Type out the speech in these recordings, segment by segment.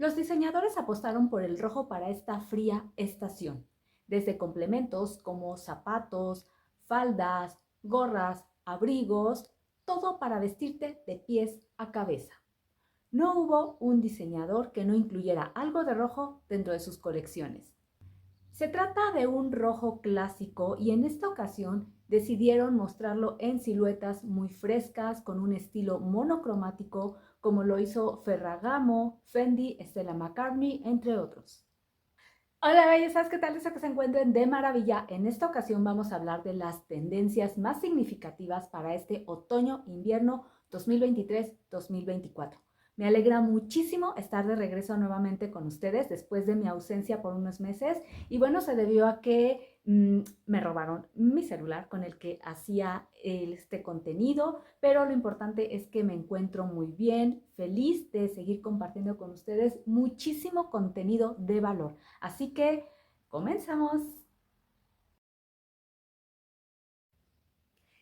Los diseñadores apostaron por el rojo para esta fría estación, desde complementos como zapatos, faldas, gorras, abrigos, todo para vestirte de pies a cabeza. No hubo un diseñador que no incluyera algo de rojo dentro de sus colecciones. Se trata de un rojo clásico y en esta ocasión decidieron mostrarlo en siluetas muy frescas con un estilo monocromático como lo hizo Ferragamo, Fendi, Stella McCartney, entre otros. Hola bellezas, ¿qué tal? Deseo que se encuentren de maravilla. En esta ocasión vamos a hablar de las tendencias más significativas para este otoño-invierno 2023-2024. Me alegra muchísimo estar de regreso nuevamente con ustedes después de mi ausencia por unos meses y bueno, se debió a que me robaron mi celular con el que hacía este contenido, pero lo importante es que me encuentro muy bien, feliz de seguir compartiendo con ustedes muchísimo contenido de valor. Así que comenzamos.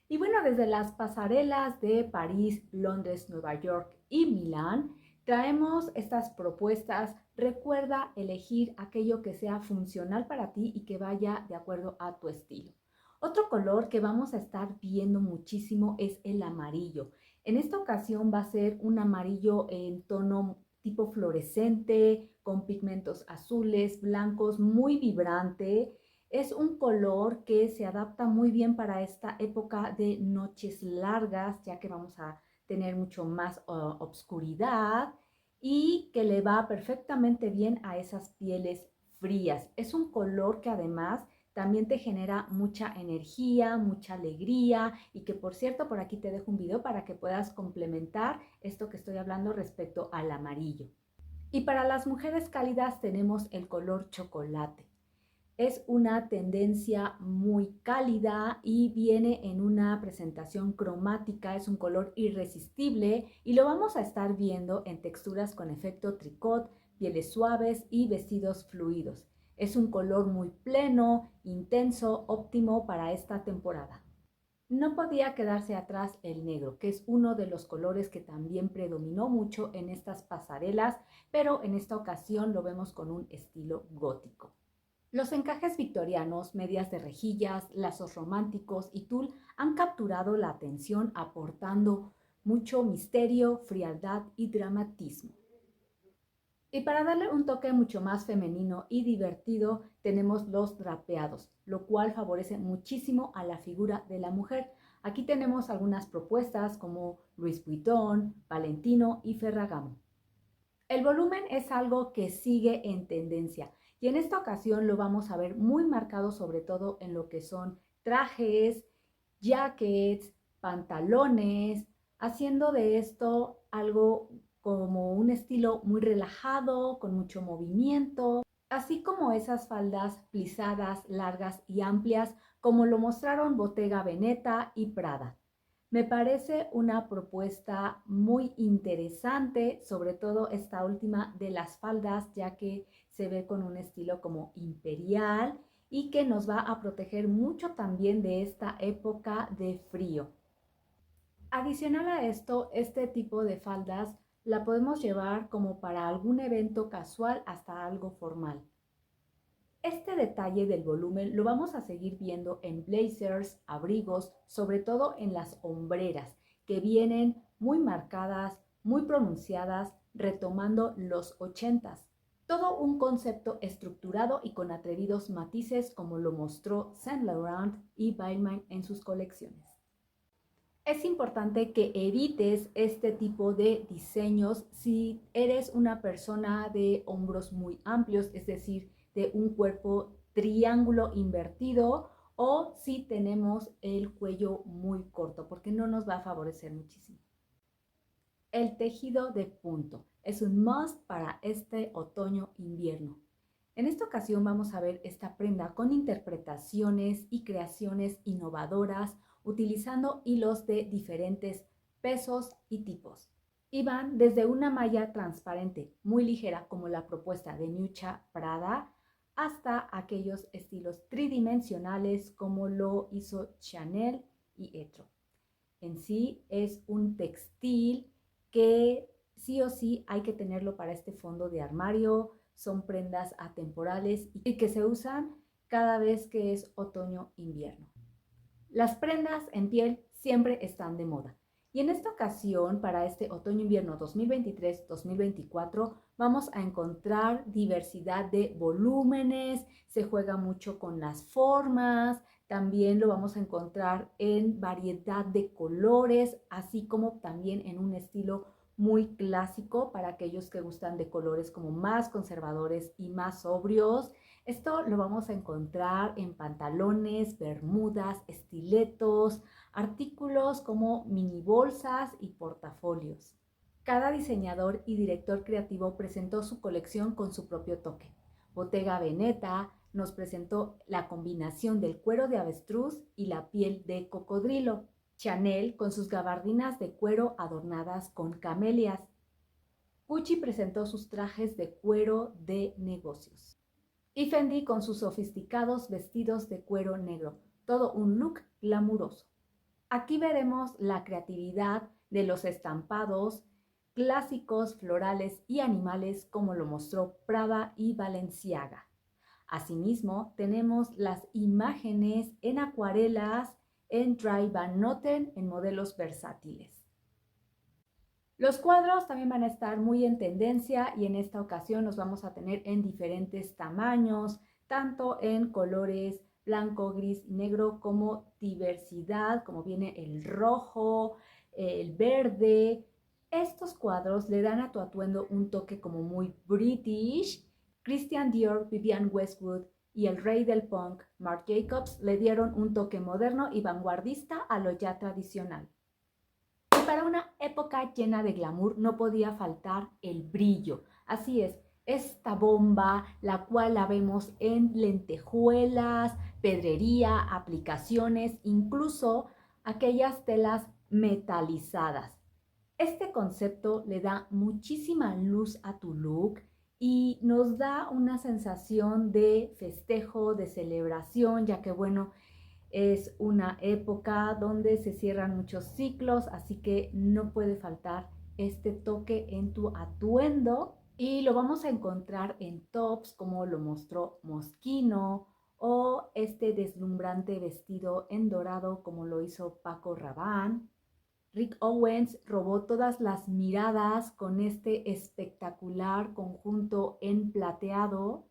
Y bueno, desde las pasarelas de París, Londres, Nueva York y Milán, traemos estas propuestas. Recuerda elegir aquello que sea funcional para ti y que vaya de acuerdo a tu estilo. Otro color que vamos a estar viendo muchísimo es el amarillo. En esta ocasión va a ser un amarillo en tono tipo fluorescente, con pigmentos azules, blancos, muy vibrante. Es un color que se adapta muy bien para esta época de noches largas, ya que vamos a tener mucho más obscuridad y que le va perfectamente bien a esas pieles frías. Es un color que además también te genera mucha energía, mucha alegría y que por cierto por aquí te dejo un video para que puedas complementar esto que estoy hablando respecto al amarillo. Y para las mujeres cálidas tenemos el color chocolate. Es una tendencia muy cálida y viene en una presentación cromática, es un color irresistible y lo vamos a estar viendo en texturas con efecto tricot, pieles suaves y vestidos fluidos. Es un color muy pleno, intenso, óptimo para esta temporada. No podía quedarse atrás el negro, que es uno de los colores que también predominó mucho en estas pasarelas, pero en esta ocasión lo vemos con un estilo gótico. Los encajes victorianos, medias de rejillas, lazos románticos y tul han capturado la atención aportando mucho misterio, frialdad y dramatismo. Y para darle un toque mucho más femenino y divertido, tenemos los drapeados, lo cual favorece muchísimo a la figura de la mujer. Aquí tenemos algunas propuestas como Louis Vuitton, Valentino y Ferragamo. El volumen es algo que sigue en tendencia y en esta ocasión lo vamos a ver muy marcado sobre todo en lo que son trajes, jackets, pantalones, haciendo de esto algo como un estilo muy relajado, con mucho movimiento, así como esas faldas plisadas, largas y amplias como lo mostraron Bottega Veneta y Prada. Me parece una propuesta muy interesante, sobre todo esta última de las faldas, ya que se ve con un estilo como imperial y que nos va a proteger mucho también de esta época de frío. Adicional a esto, este tipo de faldas la podemos llevar como para algún evento casual hasta algo formal. Este detalle del volumen lo vamos a seguir viendo en blazers, abrigos, sobre todo en las hombreras, que vienen muy marcadas, muy pronunciadas, retomando los 80s. Todo un concepto estructurado y con atrevidos matices como lo mostró Saint Laurent y Balmain en sus colecciones. Es importante que evites este tipo de diseños si eres una persona de hombros muy amplios, es decir, de un cuerpo triángulo invertido o si tenemos el cuello muy corto, porque no nos va a favorecer muchísimo. El tejido de punto es un must para este otoño-invierno. En esta ocasión vamos a ver esta prenda con interpretaciones y creaciones innovadoras utilizando hilos de diferentes pesos y tipos. Y van desde una malla transparente muy ligera como la propuesta de Miuccia Prada hasta aquellos estilos tridimensionales como lo hizo Chanel y Etro. En sí es un textil que sí o sí hay que tenerlo para este fondo de armario. Son prendas atemporales y que se usan cada vez que es otoño-invierno. Las prendas en piel siempre están de moda. Y en esta ocasión, para este otoño-invierno 2023-2024, vamos a encontrar diversidad de volúmenes, se juega mucho con las formas, también lo vamos a encontrar en variedad de colores, así como también en un estilo muy clásico para aquellos que gustan de colores como más conservadores y más sobrios. Esto lo vamos a encontrar en pantalones, bermudas, estiletos, artículos como mini bolsas y portafolios. Cada diseñador y director creativo presentó su colección con su propio toque. Bottega Veneta nos presentó la combinación del cuero de avestruz y la piel de cocodrilo. Chanel con sus gabardinas de cuero adornadas con camelias. Gucci presentó sus trajes de cuero de negocios. Y Fendi con sus sofisticados vestidos de cuero negro, todo un look glamuroso. Aquí veremos la creatividad de los estampados clásicos, florales y animales como lo mostró Prada y Balenciaga. Asimismo, tenemos las imágenes en acuarelas, en dry van Noten, en modelos versátiles. Los cuadros también van a estar muy en tendencia y en esta ocasión los vamos a tener en diferentes tamaños, tanto en colores blanco, gris y negro como diversidad, como viene el rojo, el verde. Estos cuadros le dan a tu atuendo un toque como muy British. Christian Dior, Vivienne Westwood y el rey del punk, Marc Jacobs, le dieron un toque moderno y vanguardista a lo ya tradicional. Y para una época llena de glamour no podía faltar el brillo. Así es, esta bomba, la cual la vemos en lentejuelas, pedrería, aplicaciones, incluso aquellas telas metalizadas. Este concepto le da muchísima luz a tu look y nos da una sensación de festejo, de celebración, ya que bueno, es una época donde se cierran muchos ciclos, así que no puede faltar este toque en tu atuendo y lo vamos a encontrar en tops como lo mostró Moschino o este deslumbrante vestido en dorado como lo hizo Paco Rabanne. Rick Owens robó todas las miradas con este espectacular conjunto en plateado.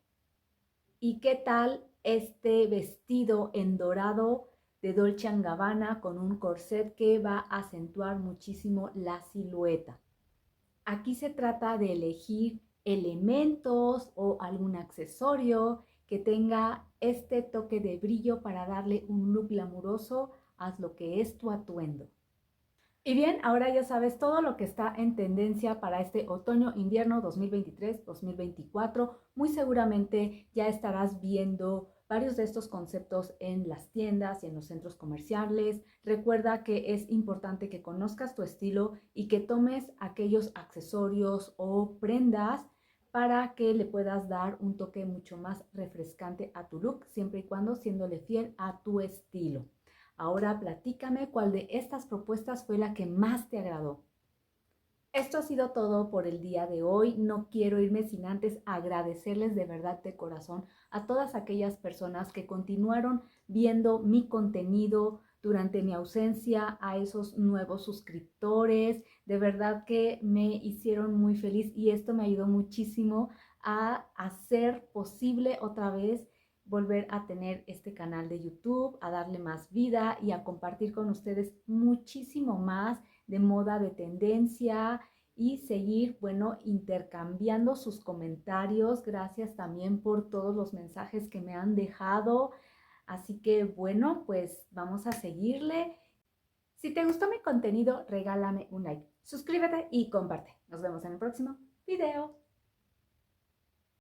¿Y qué tal este vestido en dorado de Dolce & Gabbana con un corset que va a acentuar muchísimo la silueta? Aquí se trata de elegir elementos o algún accesorio que tenga este toque de brillo para darle un look glamuroso a lo que es tu atuendo. Y bien, ahora ya sabes todo lo que está en tendencia para este otoño-invierno 2023-2024. Muy seguramente ya estarás viendo varios de estos conceptos en las tiendas y en los centros comerciales. Recuerda que es importante que conozcas tu estilo y que tomes aquellos accesorios o prendas para que le puedas dar un toque mucho más refrescante a tu look, siempre y cuando siéndole fiel a tu estilo. Ahora platícame cuál de estas propuestas fue la que más te agradó. Esto ha sido todo por el día de hoy. No quiero irme sin antes agradecerles de verdad de corazón a todas aquellas personas que continuaron viendo mi contenido durante mi ausencia, a esos nuevos suscriptores. De verdad que me hicieron muy feliz y esto me ayudó muchísimo a hacer posible otra vez volver a tener este canal de YouTube, a darle más vida y a compartir con ustedes muchísimo más de moda, de tendencia y seguir, bueno, intercambiando sus comentarios. Gracias también por todos los mensajes que me han dejado. Así que, bueno, pues vamos a seguirle. Si te gustó mi contenido, regálame un like, suscríbete y comparte. Nos vemos en el próximo video.